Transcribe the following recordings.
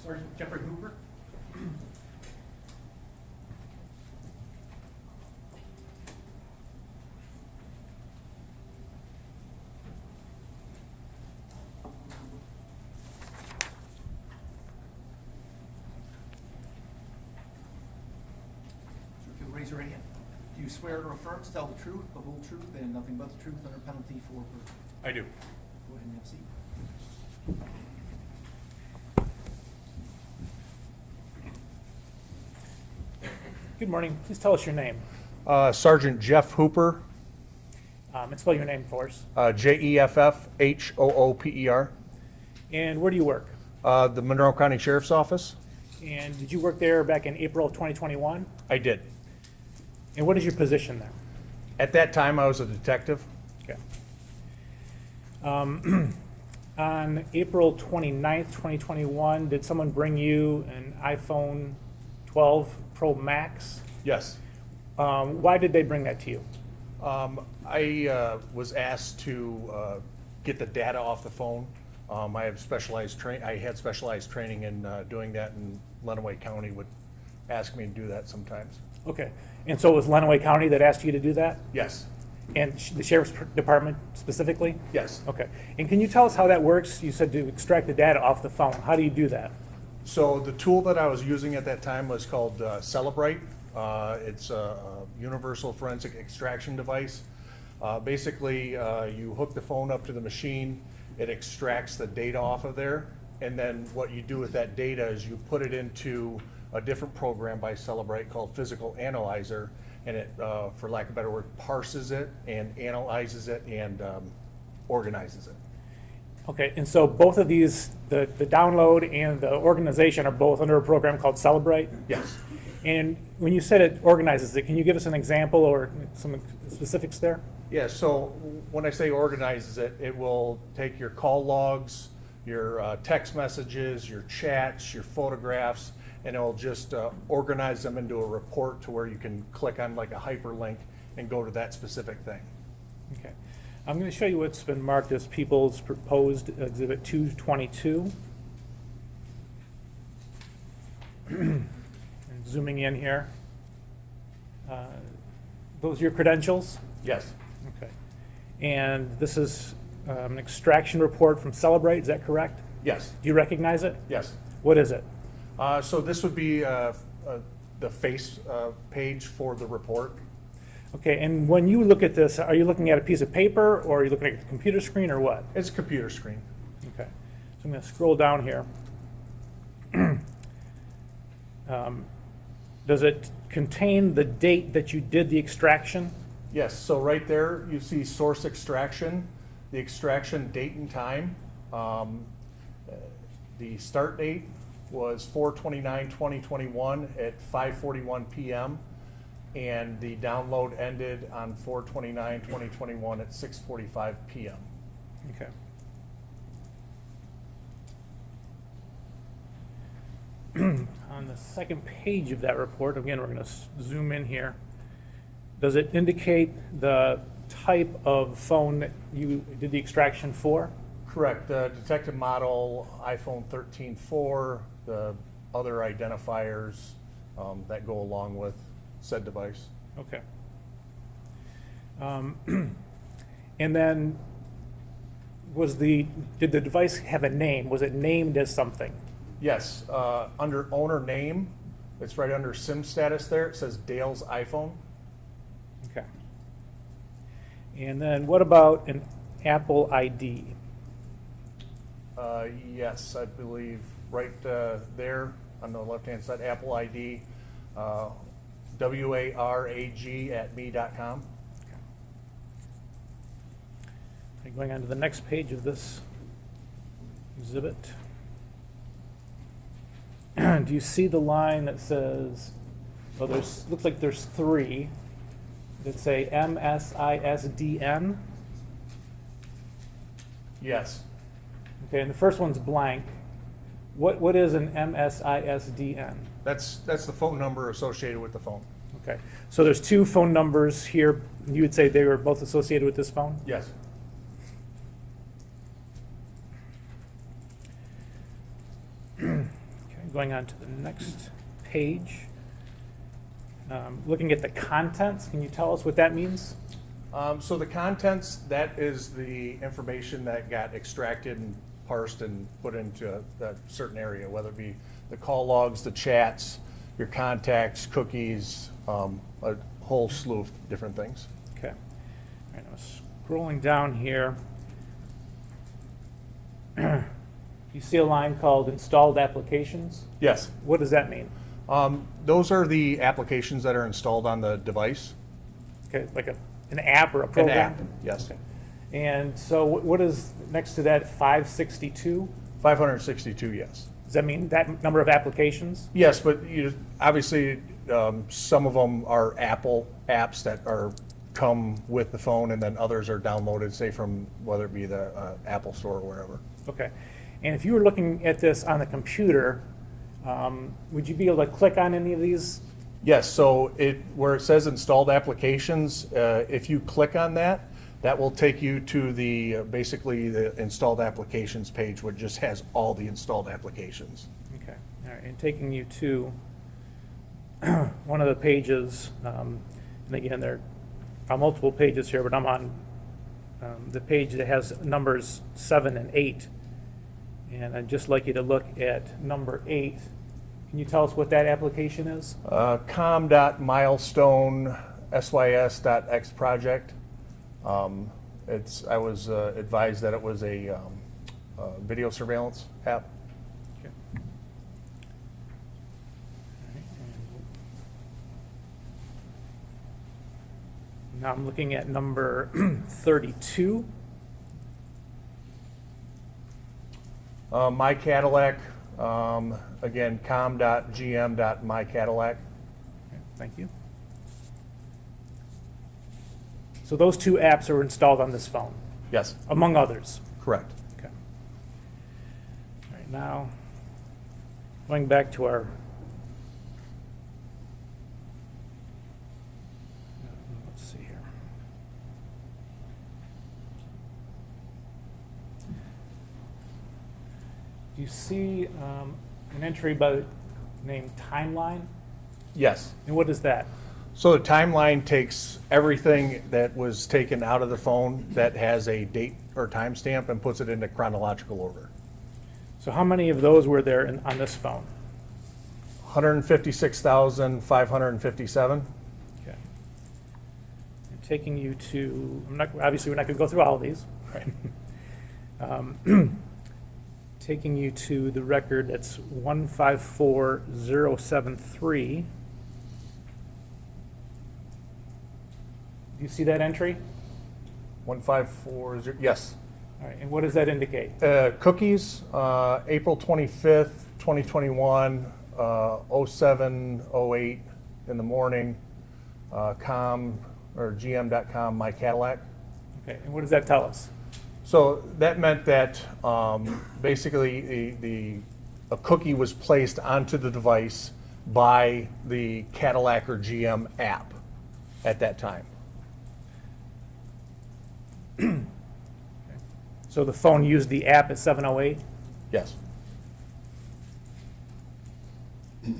Sergeant Jeffrey Hooper. So if you'll raise your right hand. Do you swear or affirm to tell the truth, the whole truth, and nothing but the truth under penalty for perjury? I do. Go ahead and have a seat. Good morning. Please tell us your name. Sergeant Jeff Hooper, And spell your name for us. Jeffhooper. And where do you work? The Monroe County Sheriff's Office. And did you work there back in April of 2021? I did. And what is your position there? At that time, I was a detective. Okay. On April 29th, 2021, did someone bring you an iPhone 12 Pro Max? Yes. Why did they bring that to you? I was asked to get the data off the phone. I had specialized training in doing that, and Lenawee County would ask me to do that sometimes. Okay. And so it was Lenawee County that asked you to do that? Yes. And the Sheriff's Department specifically? Yes. Okay. And can you tell us how that works? You said to extract the data off the phone. How do you do that? So the tool that I was using at that time was called Celebrate. It's a universal forensic extraction device. Basically, you hook the phone up to the machine, it extracts the data off of there, and then what you do with that data is you put it into a different program by Celebrate called Physical Analyzer, and it, for lack of a better word, parses it and analyzes it and organizes it. Okay, and so both of these, the download and the organization are both under a program called Celebrate? Yes. And when you said it organizes it, can you give us an example or some specifics there? Yeah, so when I say organizes it, it will take your call logs, your text messages, your chats, your photographs, and it'll just organize them into a report to where you can click on like a hyperlink and go to that specific thing. Okay. I'm going to show you what's been marked as People's Proposed Exhibit 222. And zooming in here. Those are your credentials? Yes. Okay. And this is an extraction report from Celebrate, is that correct? Yes. Do you recognize it? Yes. What is it? So this would be the face page for the report. Okay, and when you look at this, are you looking at a piece of paper or are you looking at the computer screen or what? It's a computer screen. Okay, so I'm going to scroll down here. Does it contain the date that you did the extraction? Yes, so right there you see source extraction, the extraction date and time. The start date was 4/29/2021 at 5:41 p.m. and the download ended on 4/29/2021 at 6:45 p.m. Okay. On the second page of that report, again, we're going to zoom in here. Does it indicate the type of phone that you did the extraction for? Correct. The detective model, iPhone 13.4, the other identifiers that go along with said device. Okay. And then did the device have a name? Was it named as something? Yes, under owner name, it's right under SIM status there. It says Dale's iPhone. Okay. And then what about an Apple ID? Yes, I believe right there on the left-hand side, Apple ID, warag@me.com. Okay, going on to the next page of this exhibit. Do you see the line that says, well, looks like there's three that say MSISDN? Yes. Okay, and the first one's blank. What is an MSISDN? That's the phone number associated with the phone. Okay, so there's two phone numbers here. You would say they were both associated with this phone? Yes. Okay. Going on to the next page. Looking at the contents, can you tell us what that means? So the contents, that is the information that got extracted and parsed and put into that certain area, whether it be the call logs, the chats, your contacts, cookies, a whole slew of different things. Okay. All right, I'm scrolling down here. You see a line called installed applications? Yes. What does that mean? Those are the applications that are installed on the device. Okay, like an app or a An program? app, yes. Okay. And so what is next to that, 562? 562, yes. Does that mean that number of applications? Yes, but obviously, some of them are Apple apps that come with the phone, and then others are downloaded, say from whether it be the Apple Store or wherever. Okay. And if you were looking at this on the computer, would you be able to click on any of these? Yes, so where it says installed applications, if you click on that, that will take you to basically the installed applications page, which just has all the installed applications. Okay. All right. And taking you to one of the pages, and again, there are multiple pages here, but I'm on the page that has numbers 7 and 8. And I'd just like you to look at number 8. Can you tell us what that application is? com.milestone.sys.x project. I was advised that it was a video surveillance app. Okay. All right, and now I'm looking at number 32. My Cadillac, again, com.gm.mycadillac. Okay, thank you. So those two apps are installed on this phone, Yes, among others. correct. Okay. All right, now, going back to our, let's see here. Do you see an entry by the name timeline? Yes. And what is that? So the timeline takes everything that was taken out of the phone that has a date or timestamp and puts it into chronological order. So how many of those were there on this phone? 156,557. Okay. And taking you to, obviously we're not going to go through all of these. Right. Taking you to the record that's 154073. Do you see that entry? 1540, yes. All right, and what does that indicate? Cookies, April 25th, 2021, 07:08 in the morning, gm.com, my Cadillac. Okay, and what does that tell us? So that meant that basically a cookie was placed onto the device by the Cadillac or GM app at that time. So the phone used the app at 7:08? Yes. Okay,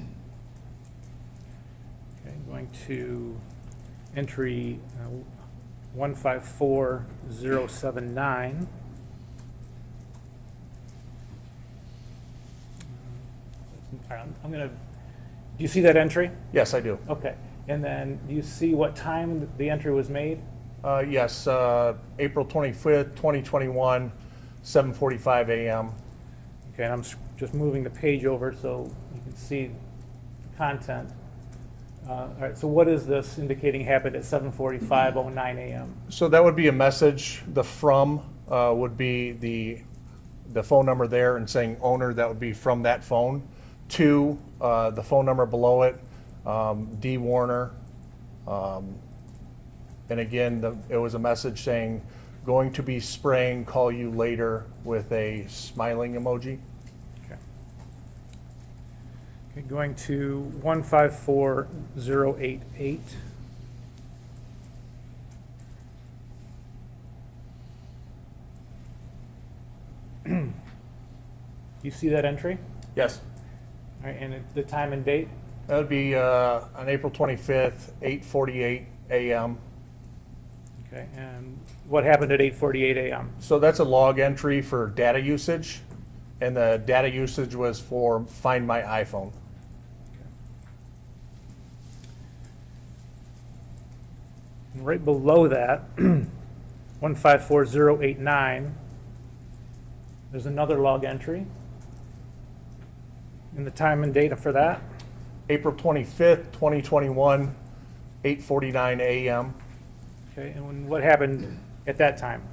going to entry 154079. All right, I'm going to, do you see that entry? Yes, I do. Okay, and then do you see what time the entry was made? Yes, April 25th, 2021, 7:45 a.m. Okay, and I'm just moving the page over so you can see the content. All right, so what is this indicating happened at 7:45:09 a.m.? So that would be a message. The from would be the phone number there and saying owner, that would be from that phone, to the phone number below it, dee-warner. And again, it was a message saying, going to be spraying, call you later, with a smiling emoji. Okay. Okay, going to 154088. You see that entry? Yes. All right, and the time and date? That would be on April 25th, 8:48 a.m. Okay, and what happened at 8:48 a.m.? So that's a log entry for data usage, and the data usage was for Find My iPhone. And right below that, 154089, there's another log entry. And the time and date for that? April 25th, 2021, 8:49 a.m. Okay, and what happened at that time?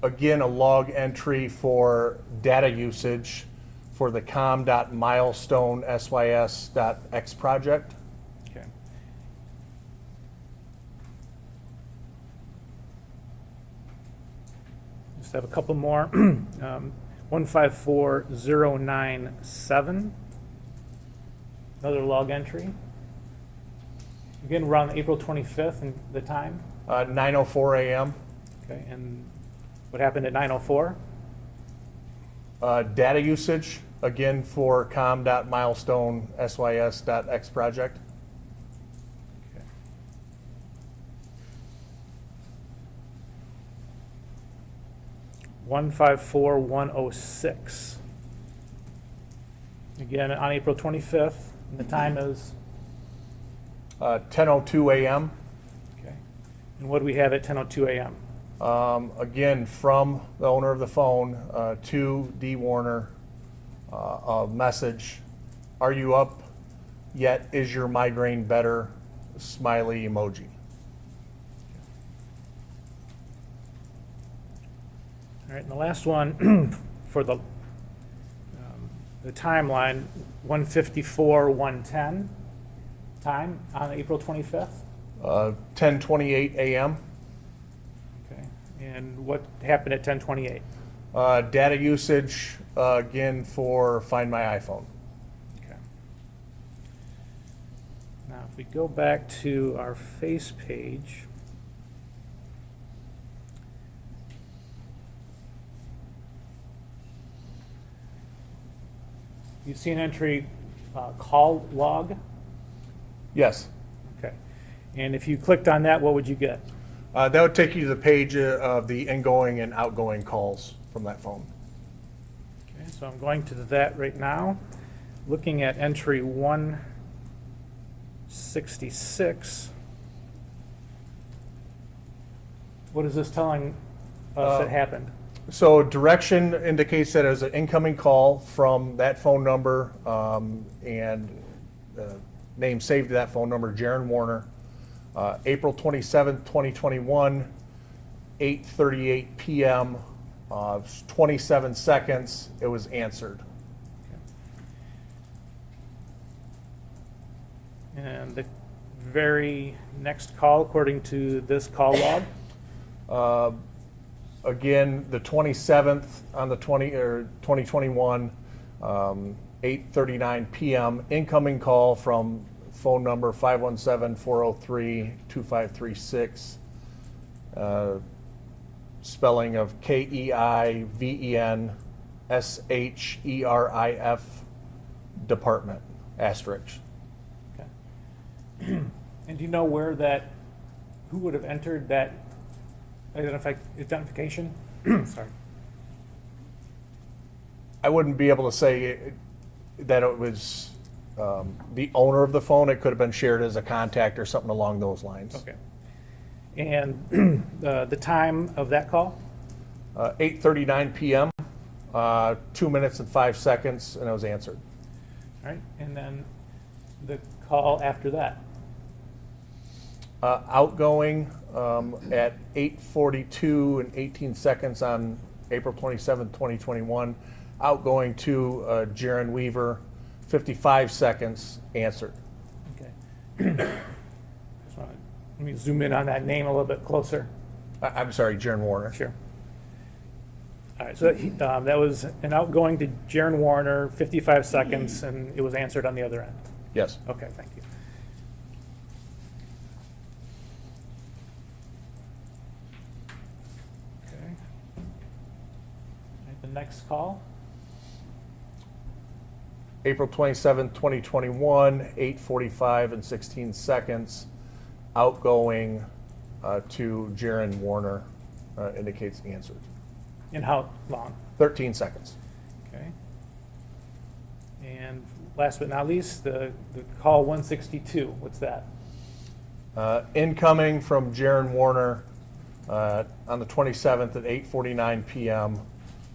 Again, a log entry for data usage for the com.milestonessys.x project. Okay. Just have a couple more. 154097, another log entry. Again, we're on April 25th and the time. 9:04 a.m. Okay, and what happened at 9:04? Data usage, again for com.milestonessys.x project. Okay. One 154106. Again, on April 25th, and the time is, 10:02 a.m. okay. And what do we have at 10:02 a.m.? Again, from the owner of the phone to dee-warner, a message, "Are you up yet? Is your migraine better?" Smiley emoji. All right, and the last one for the timeline, 1:54:110, time on April 25th. 10:28 a.m. Okay, and what happened at 10:28? Data usage, again for Find My iPhone. Okay. Now, if we go back to our face page, you see an entry, call log? Yes. Okay. And if you clicked on that, what would you get? That would take you to the page of the ingoing and outgoing calls from that phone. Okay, so I'm going to that right now. Looking at entry 166. What is this telling us that happened? So direction indicates that it was an incoming call from that phone number, and name saved to that phone number, Jaron Warner. April 27th, 2021, 8:38 p.m., 27 seconds, it was answered. And the very next call, according to this call log? Again, the 27th on the 2021, 8:39 p.m., incoming call from phone number 517-403-2536, spelling of KEIVENSHERIF department, asterisk. Okay. And do you know where that, who would have entered that identification? Sorry. I wouldn't be able to say that it was the owner of the phone. It could have been shared as a contact or something along those lines. Okay. And the time of that call? 8:39 p.m., 2 minutes and 5 seconds, and it was answered. All right. And then the call after that? Outgoing at 8:42 and 18 seconds on April 27, 2021. Outgoing to Jaron Weaver, 55 seconds, answered. Okay. Let me zoom in on that name a little bit closer. I'm sorry, Jaron Warner. Sure. All right, so that was an outgoing to Jaron Warner, 55 seconds, and it was answered on the other end. Yes. Okay, thank you. Okay. All right, the next call. April 27th, 2021, 8:45 and 16 seconds. Outgoing to Jaron Warner indicates answered. And how long? 13 seconds. Okay. And last but not least, the call 162, what's that? Incoming from Jaron Warner on the 27th at 8:49 p.m.,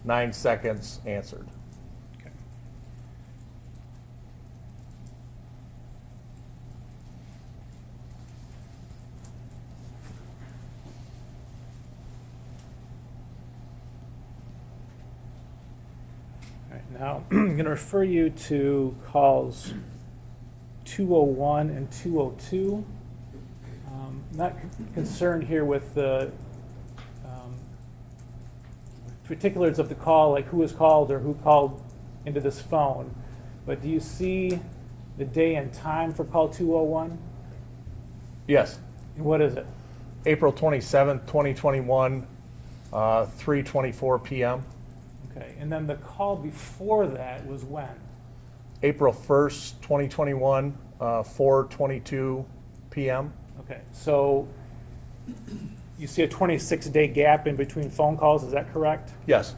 9 seconds, answered. Okay. All right, now I'm going to refer you to calls 201 and 202. Not concerned here with the particulars of the call, like who was called or who called into this phone, but do you see the day and time for call 201? Yes. And what is it? April 27th, 2021, 3:24 p.m. Okay, and then the call before that was when? April 1st, 2021, 4:22 p.m. Okay, so you see a 26-day gap in between phone calls, is that correct? Yes.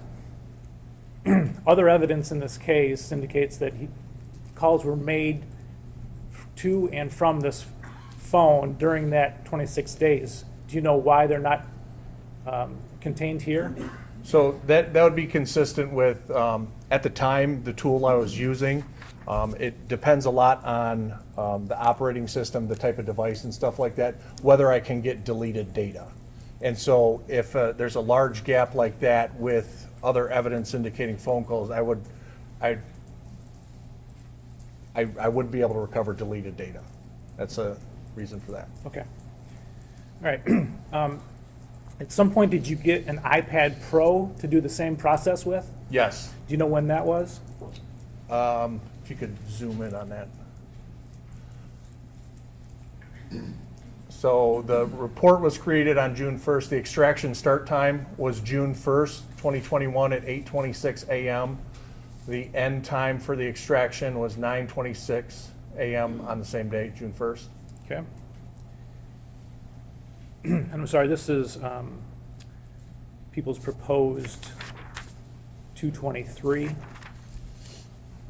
Other evidence in this case indicates that calls were made to and from this phone during that 26 days. Do you know why they're not contained here? So that would be consistent with, at the time, the tool I was using. It depends a lot on the operating system, the type of device and stuff like that, whether I can get deleted data. And so if there's a large gap like that with other evidence indicating phone calls, I wouldn't be able to recover deleted data. That's a reason for that. Okay. All right. At some point, did you get an iPad Pro to do the same process with? Yes. Do you know when that was? If you could zoom in on that. So the report was created on June 1st. The extraction start time was June 1st, 2021 at 8:26 a.m. The end time for the extraction was 9:26 a.m. on the same day, June 1st. Okay. And I'm sorry, this is people's proposed 223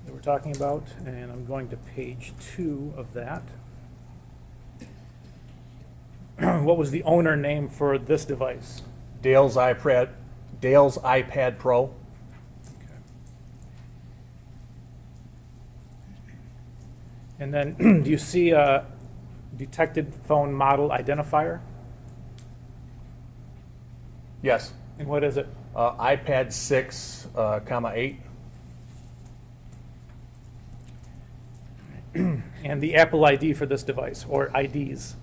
that we're talking about, and I'm going to page 2 of that. What was the owner name for this device? Dale's iPad Pro. Okay. And then, do you see a detected phone model identifier? Yes. And what is it? iPad 6, 8. And the Apple ID for this device, or IDs?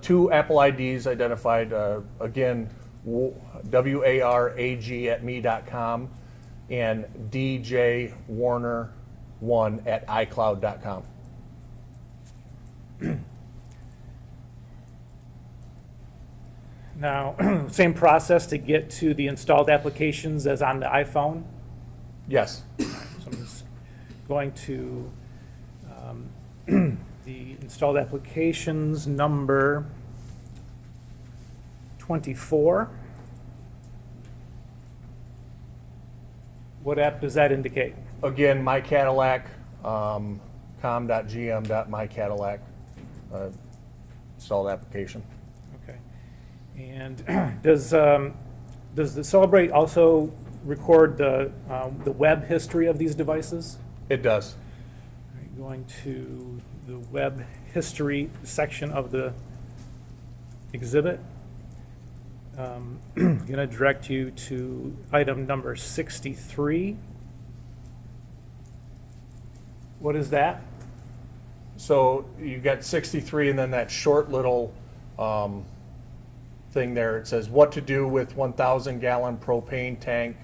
2 Apple IDs identified, again, warag@me.com and djwarner1@icloud.com. Now, same process to get to the installed applications as on the iPhone? Yes. So I'm just going to the installed applications number 24. What app does that indicate? Again, My Cadillac, com.gm.mycadillac, installed application. Okay. And does the Celebrate also record the web history of these devices? It does. All right, going to the web history section of the exhibit. I'm going to direct you to item number 63. What is that? So you've got 63 and then that short little thing there. It says what to do with 1,000-gallon propane tanks.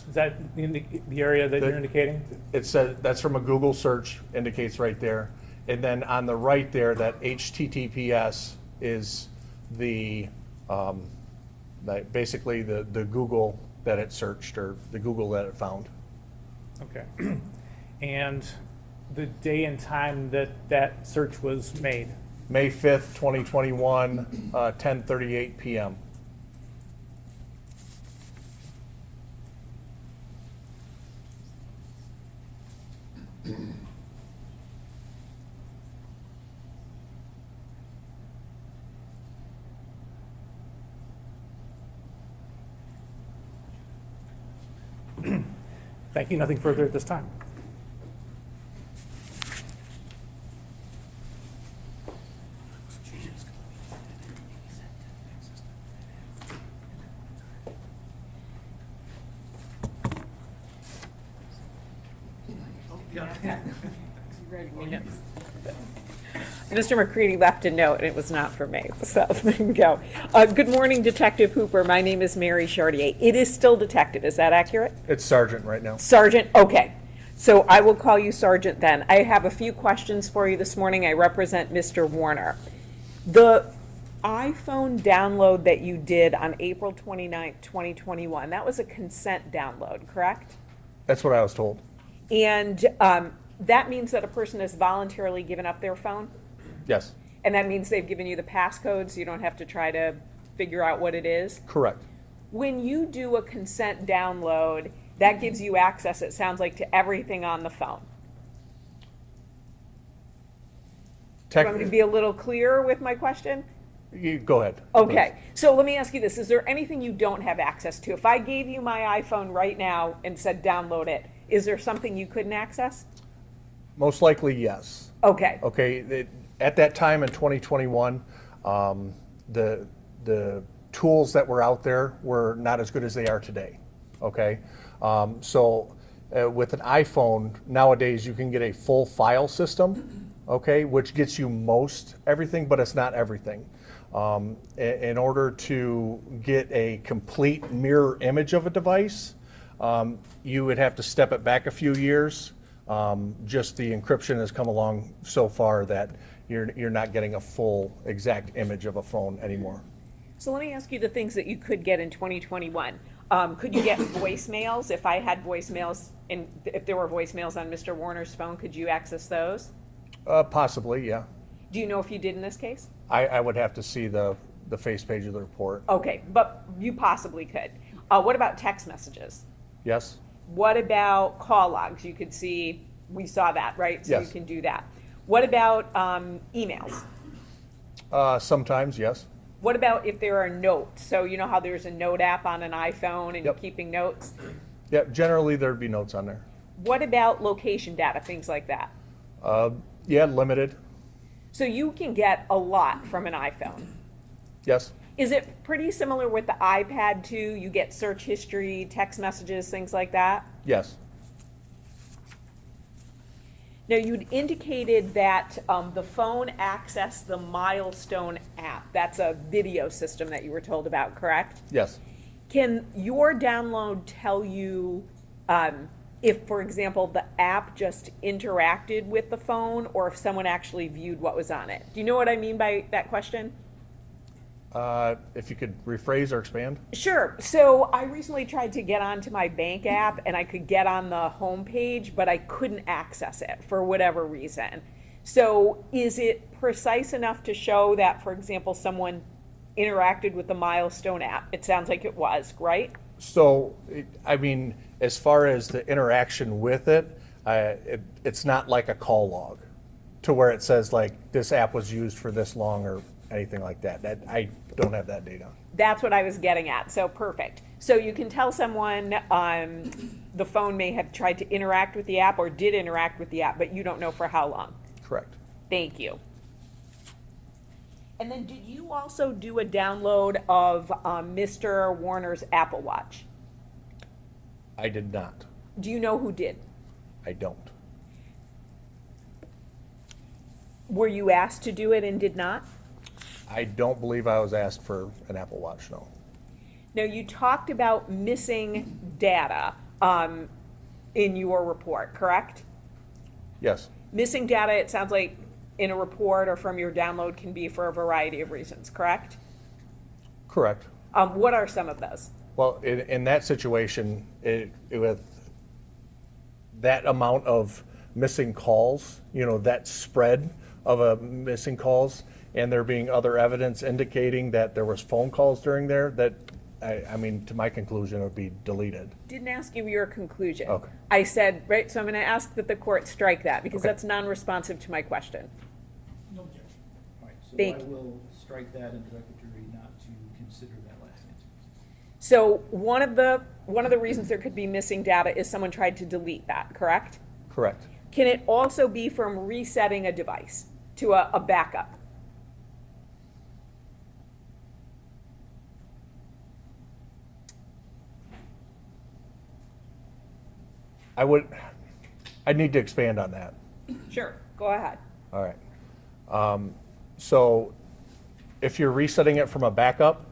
Is that the area that you're indicating? It says, that's from a Google search, indicates right there. And then on the right there, that HTTPS is the, basically the Google that it searched, or the Google that it found. Okay. And the day and time that that search was made. May 5th, 2021, 10:38 PM. Thank you. Nothing further at this time. Mr. McCready left a note, and it was not for me, so there you go. Good morning, Detective Hooper. My name is Mary Chartier. It is still detective, is that accurate? It's Sergeant right now. Sergeant, okay. So I will call you Sergeant then. I have a few questions for you this morning. I represent Mr. Warner. The iPhone download that you did on April 29th, 2021, that was a consent download, correct? That's what I was told. And that means that a person has voluntarily given up their phone? Yes, And that means they've given you the passcode, so you don't have to try to figure out what it is? correct. When you do a consent download, that gives you access, it sounds like, to everything on the phone. Do you want me to be a little clearer with my question? Go ahead. Okay, so let me ask you this. Is there anything you don't have access to? If I gave you my iPhone right now and said download it, is there something you couldn't access? Most likely, yes. Okay, Okay, at that time in 2021, the tools that were out there were not as good as they are today, okay? So with an iPhone, nowadays you can get a full file system, okay, which gets you most everything, but it's not everything. In order to get a complete mirror image of a device, you would have to step it back a few years. Just the encryption has come along so far that you're not getting a full exact image of a phone anymore. so let me ask you the things that you could get in 2021. Could you get voicemails? If I had voicemails, and if there were voicemails on Mr. Warner's phone, could you access those? Possibly, yeah. Do you know if you did in this case? I would have to see the face page of the report. Okay, but you possibly could. What about text messages? Yes, What about call logs? You could see, we saw that, right? So you Yes. can do that. What about emails? sometimes, yes. What about if there are notes? So you know how there's a note app on an iPhone and you're Yep. keeping notes? Yeah, generally there'd be notes on there. What about location data, things like that? Yeah, limited, So you can get a lot from an iPhone. yes. Is it pretty similar with the iPad too? You get search history, text messages, things like that? Yes, Now, you'd indicated that the phone accessed the Milestone app. That's a video system that you were told about, correct? yes. Can your download tell you if, for example, the app just interacted with the phone or if someone actually viewed what was on it? Do you know what I mean by that question? If you could rephrase or expand? Sure. So I recently tried to get onto my bank app and I could get on the home page, but I couldn't access it for whatever reason. So is it precise enough to show that, for example, someone interacted with the Milestone app? It sounds like it was, right? So, I mean, as far as the interaction with it, it's not like a call log to where it says like this app was used for this long or anything like that. I don't have that data. That's what I was getting at. So perfect. So you can tell someone the phone may have tried to interact with the app or did interact with the app, but you don't know for how long. Correct. Thank you. And then did you also do a download of Mr. Warner's Apple Watch? I did not. Do you know who did? I don't. Were you asked to do it and did not? I don't believe I was asked for an Apple Watch, no. Now, you talked about missing data in your report, correct? Yes, Missing data, it sounds like, in a report or from your download can be for a variety of reasons, correct? correct. What are some of those? Well, in that situation, with that amount of missing calls, that spread of missing calls, and there being other evidence indicating that there was phone calls during there, that, I mean, to my conclusion, it would be deleted. Didn't ask you your conclusion. Okay. I said, right, so I'm gonna ask that the court strike that, because Okay. that's non-responsive to my question. No objection. All right, so Thank I you. will strike that and direct the jury not to consider that last answer. So one of the reasons there could be missing data is someone tried to delete that, correct? Correct. Can it also be from resetting a device to a backup? I'd need to expand on that. Sure, go ahead. All right. So if you're resetting it from a backup,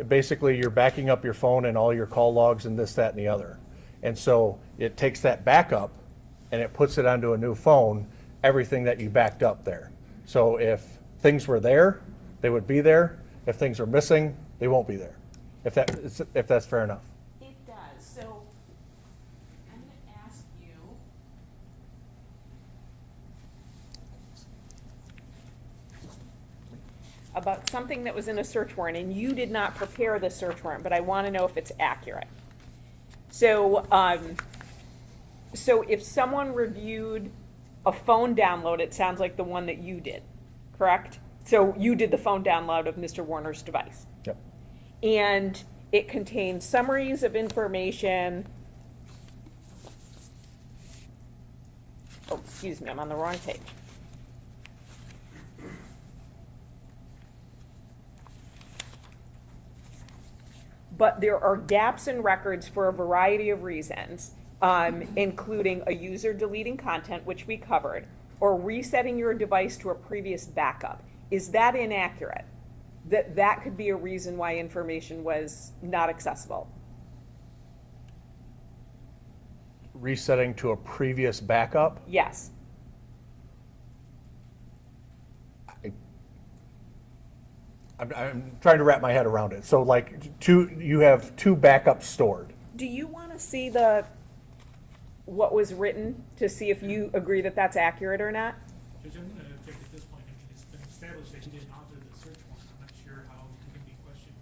basically you're backing up your phone and all your call logs and this, that, and the other. And so it takes that backup and it puts it onto a new phone, everything that you backed up there. So if things were there, they would be there. If things are missing, they won't be there. If that's fair enough. It does, so I'm gonna ask you. About something that was in a search warrant, and you did not prepare the search warrant, but I wanna know if it's accurate. So, so if someone reviewed a phone download, it sounds like the one that you did, correct? So you did the phone download of Mr. Warner's device. Yep. And it contains summaries of information. Oh, excuse me, I'm on the wrong page. But there are gaps in records for a variety of reasons, including a user deleting content, which we covered, or resetting your device to a previous backup. Is that inaccurate? That could be a reason why information was not accessible. Resetting to a previous backup. Yes. I'm trying to wrap my head around it. So like you have two backups stored. Do you want to see what was written to see if you agree that that's accurate or not? Judge, I'm going to object at this point. I mean, it's been established that he didn't author the search warrant. I'm not sure how he can be questioned.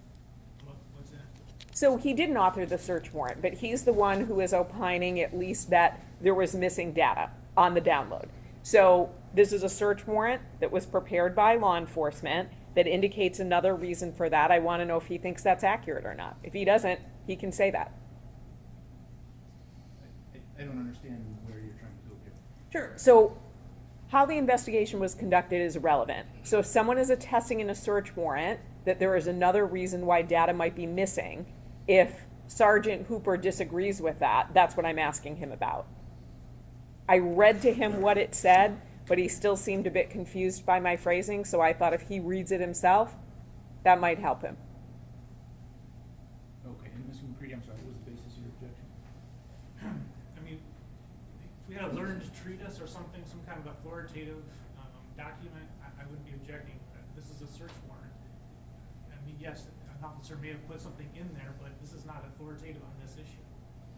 What's in it? So he didn't author the search warrant, but he's the one who is opining at least that there was missing data on the download. So this is a search warrant that was prepared by law enforcement that indicates another reason for that. I want to know if he thinks that's accurate or not. If he doesn't, he can say that. I don't understand where you're trying to go here. Sure. So how the investigation was conducted is irrelevant. So if someone is attesting in a search warrant that there is another reason why data might be missing, if Sergeant Hooper disagrees with that, that's what I'm asking him about. I read to him what it said, but he still seemed a bit confused by my phrasing, so I thought if he reads it himself, that might help him. Okay, and Mr. McCready, I'm sorry, what was the basis of your objection? I mean, if we had a learned treatise or something, some kind of authoritative document, I wouldn't be objecting. This is a search warrant. I mean, yes, an officer may have put something in there, but this is not authoritative on this issue.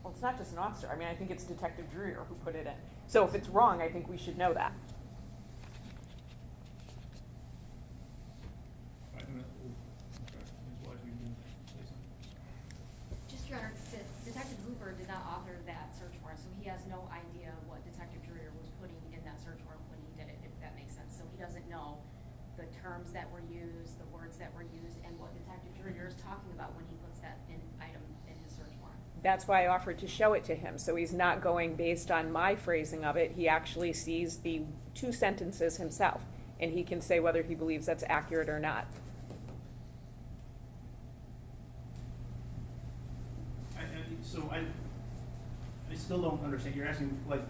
Well, it's not just an officer. I mean, I think it's Detective Dreer who put it in. So if it's wrong, I think we should know that. I'm sorry, Ms. Wise, you can say something? Just, Your Honor, Detective Hooper did not author that search warrant, so he has no idea what Detective Dreer was putting in that search warrant when he did it, if that makes sense. So he doesn't know the terms that were used, the words that were used, and what Detective Dreer is talking about when he puts that item in his search warrant. That's why I offered to show it to him, so he's not going based on my phrasing of it. He actually sees the two sentences himself, and he can say whether he believes that's accurate or not. I still don't understand. You're asking, like,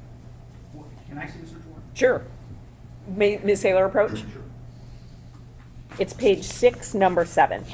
can I see the search warrant? Sure. May Ms. Saylor approach? Sure. It's page 6, number 7.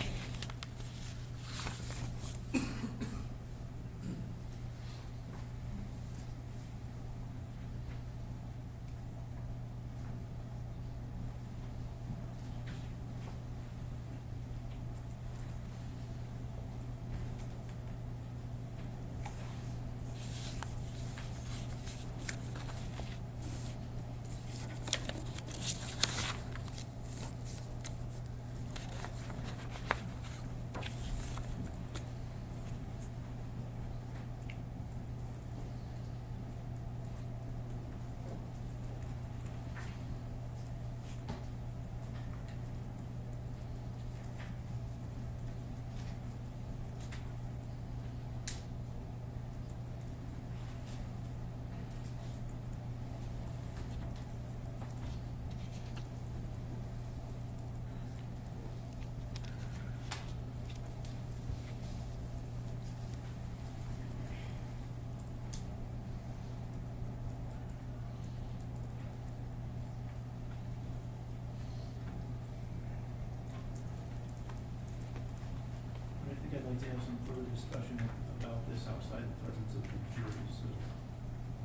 have some further discussion about this outside the presence of the jury, so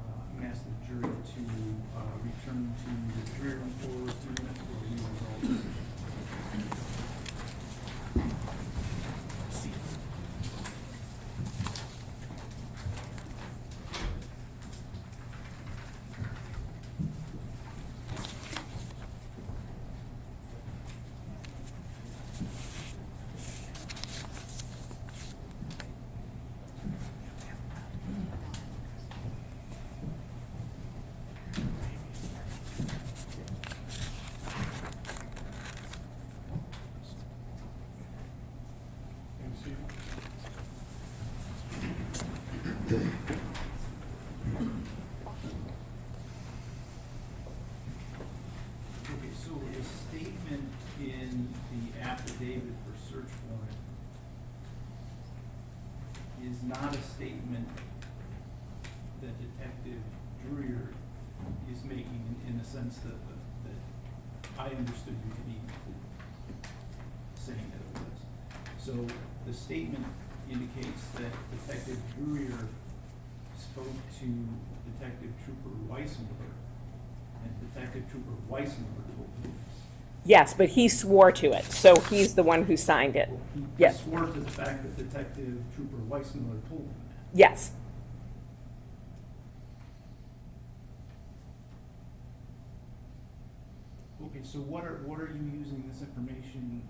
I'm gonna ask the jury to return to the jury room for 2 minutes for review of all the Okay, so the statement in the affidavit for search warrant is not a statement that Detective Dreyer is making in the sense that I understood you to be saying that it was. So the statement indicates that Detective Dreyer spoke to Detective Trooper Weissenberg, and Detective Trooper Weissenberg told him this. Yes, but he swore to it, so he's the one who signed it. He Yes. swore to the fact that Detective Trooper Weissenberg told him that. Yes. Okay, so what are you using this information,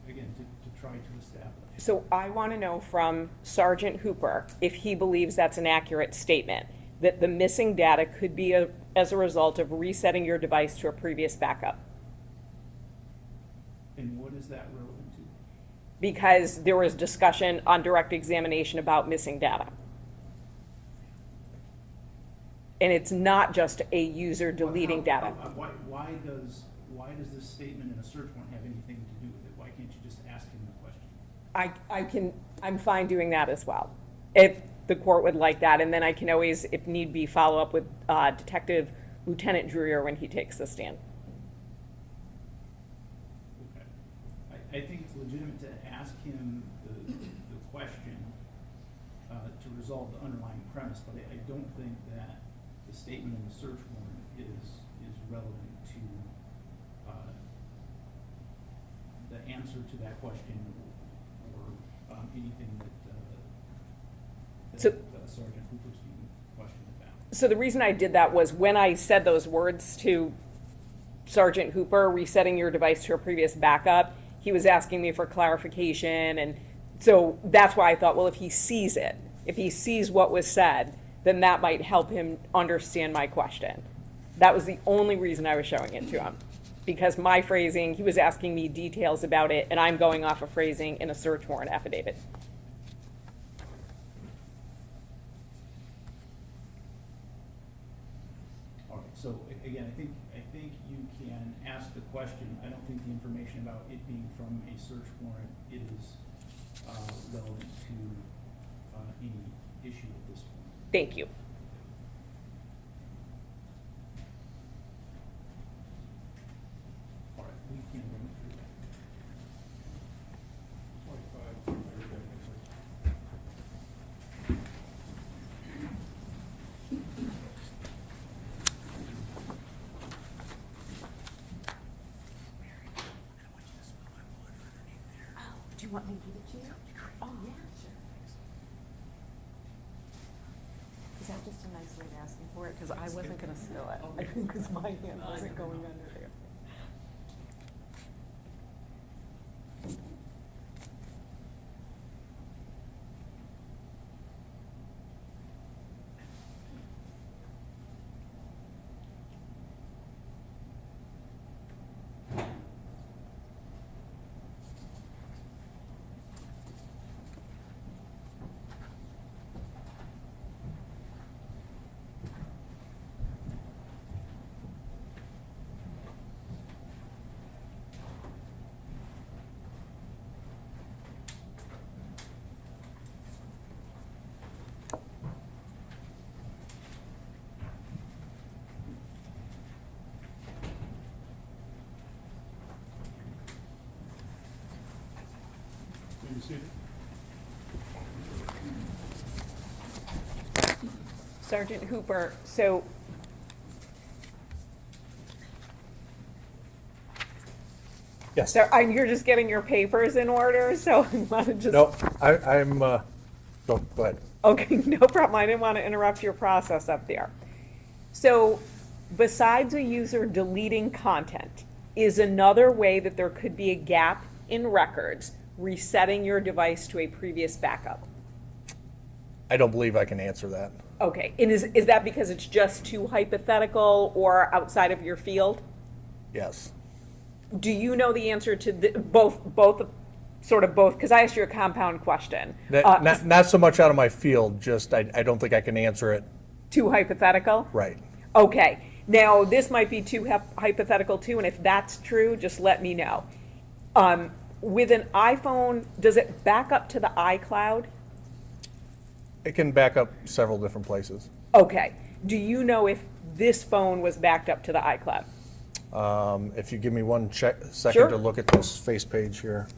again, to try to establish? So I want to know from Sergeant Hooper if he believes that's an accurate statement, that the missing data could be as a result of resetting your device to a previous backup. And what is that relevant to? Because there was discussion on direct examination about missing data. And it's not just a user deleting data. Why does this statement in a search warrant have anything to do with it? Why can't you just ask him the question? I'm fine doing that as well, if the court would like that. And then I can always, if need be, follow up with Detective Lieutenant Dreyer when he takes the stand. Okay. I think it's legitimate to ask him the question to resolve the underlying premise, but I don't think that the statement in the search warrant is relevant to the answer to that question or anything that So- Sergeant Hooper's being questioned about. So the reason I did that was when I said those words to Sergeant Hooper, resetting your device to a previous backup, he was asking me for clarification, and so that's why I thought, well, if he sees it, if he sees what was said, then that might help him understand my question. That was the only reason I was showing it to him. Because my phrasing, he was asking me details about it, and I'm going off of phrasing in a search warrant affidavit. All right, so again, I think you can ask the question. I don't think the information about it being from a search warrant is relevant to any issue at this point. Thank you. All right, we can run through that. Do you want me to give it to you? Oh, yeah, sure. Is that just a nice way of asking for it? Because I wasn't going to spill it. Because my hand wasn't going under there. Will you see it? Sergeant Hooper, so Yes. you're just getting your papers in order, so I want to just. No, I'm, go ahead. Okay, no problem. I didn't want to interrupt your process up there. So besides a user deleting content, is another way that there could be a gap in records resetting your device to a previous backup? I don't believe I can answer that. Okay, and is that because it's just too hypothetical or outside of your field? Yes. Do you know the answer to both, because I asked you a compound question. Not so much out of my field, just I don't think I can answer it Too hypothetical? right. Okay, now this might be too hypothetical too, and if that's true, just let me know. With an iPhone, does it back up to the iCloud? It can back up several different places. Okay, do you know if this phone was backed up to the iCloud? If you give me one second Sure. to look at this face page here.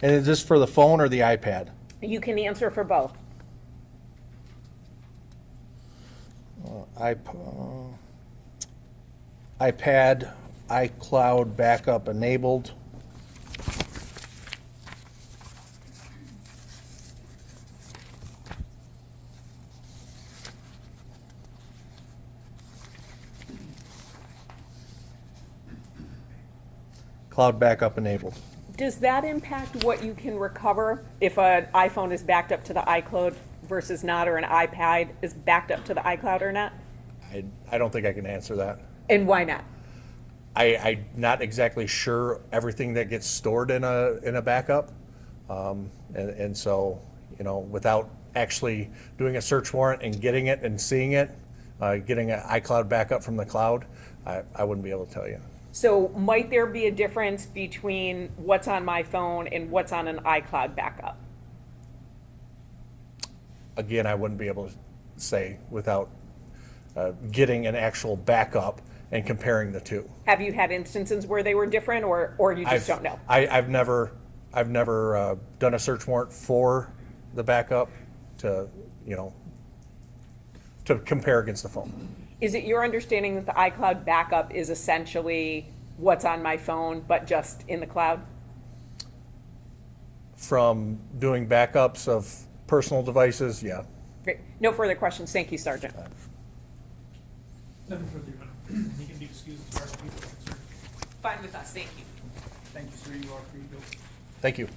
And is this for the phone or the iPad? You can answer for both. iPad, iCloud backup enabled. Cloud backup enabled. Does that impact what you can recover if an iPhone is backed up to the iCloud versus not, or an iPad is backed up to the iCloud or not? I don't think I can answer that. And why not? I'm not exactly sure everything that gets stored in a backup. And so, without actually doing a search warrant and getting it and seeing it, getting an iCloud backup from the cloud, I wouldn't be able to tell you. So might there be a difference between what's on my phone and what's on an iCloud backup? Again, I wouldn't be able to say without getting an actual backup and comparing the two. Have you had instances where they were different, or you just don't know? I've never done a search warrant for the backup to compare against the phone. Is it your understanding that the iCloud backup is essentially what's on my phone, but just in the cloud? From doing backups of personal devices, yeah. Great. No further questions. Thank you, Sergeant. Nothing further, Your Honor. He can be excused as far as people are concerned. Fine with us. Thank you. Thank you, sir. You are free to go. Thank you.